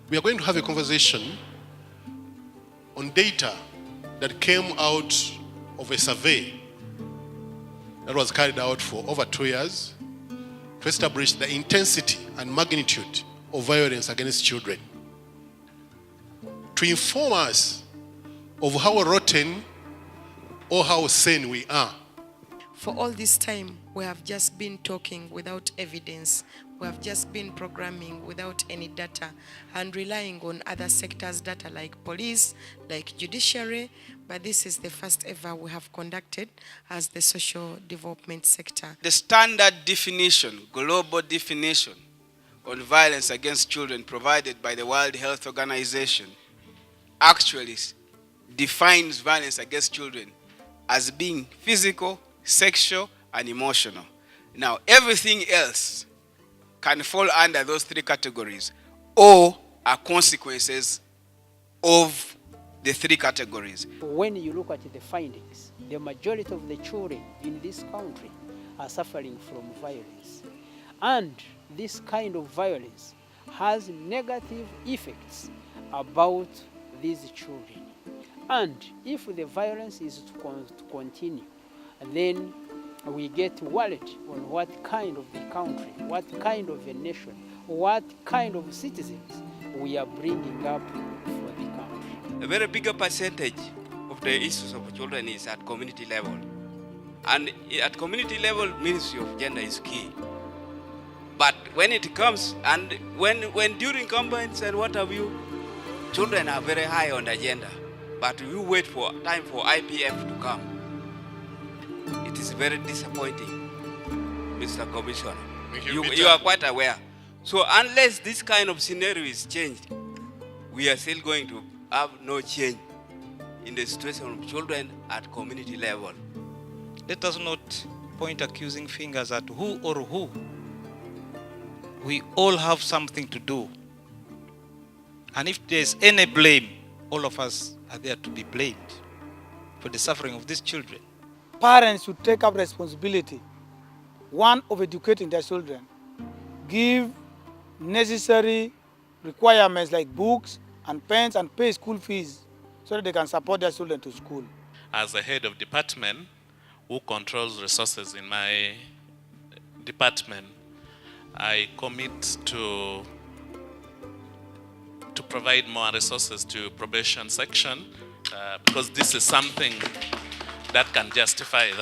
We are going to have a conversation on data that came out of a survey that was carried out for over 2 years to establish the intensity and magnitude of violence against children, to inform us of how rotten or how sane we are. For all this time, we have just been talking without evidence. We have just been programming without any data and relying on other sectors' data like police, like judiciary, but this is the first ever we have conducted as the social development sector. The standard definition, global definition on violence against children provided by the World Health Organization actually defines violence against children as being physical, sexual, and emotional. Now, everything else can fall under those three categories or are consequences of the three categories. When you look at the findings, the majority of the children in this country are suffering from violence. And this kind of violence has negative effects about these children. And if the violence is to continue, then we get worried on what kind of the country, what kind of a nation, what kind of citizens we are bringing up for the country. A very bigger percentage of the issues of children is at community level. And at community level, Ministry of Gender is key. But when it comes, and when during campaigns and what have you, children are very high on the agenda. But you wait for time for IPF to come. It is very disappointing, Mr. Commissioner. You are quite aware. So unless this kind of scenario is changed, we are still going to have no change in the situation of children at community level. Let us not point accusing fingers at who or who. We all have something to do. And if there's any blame, all of us are there to be blamed for the suffering of these children. Parents should take up responsibility, one, of educating their children, give necessary requirements like books and pens and pay school fees so that they can support their children to school. As the head of department who controls resources in my department, I commit to provide more resources to probation section because this is something that can justify that.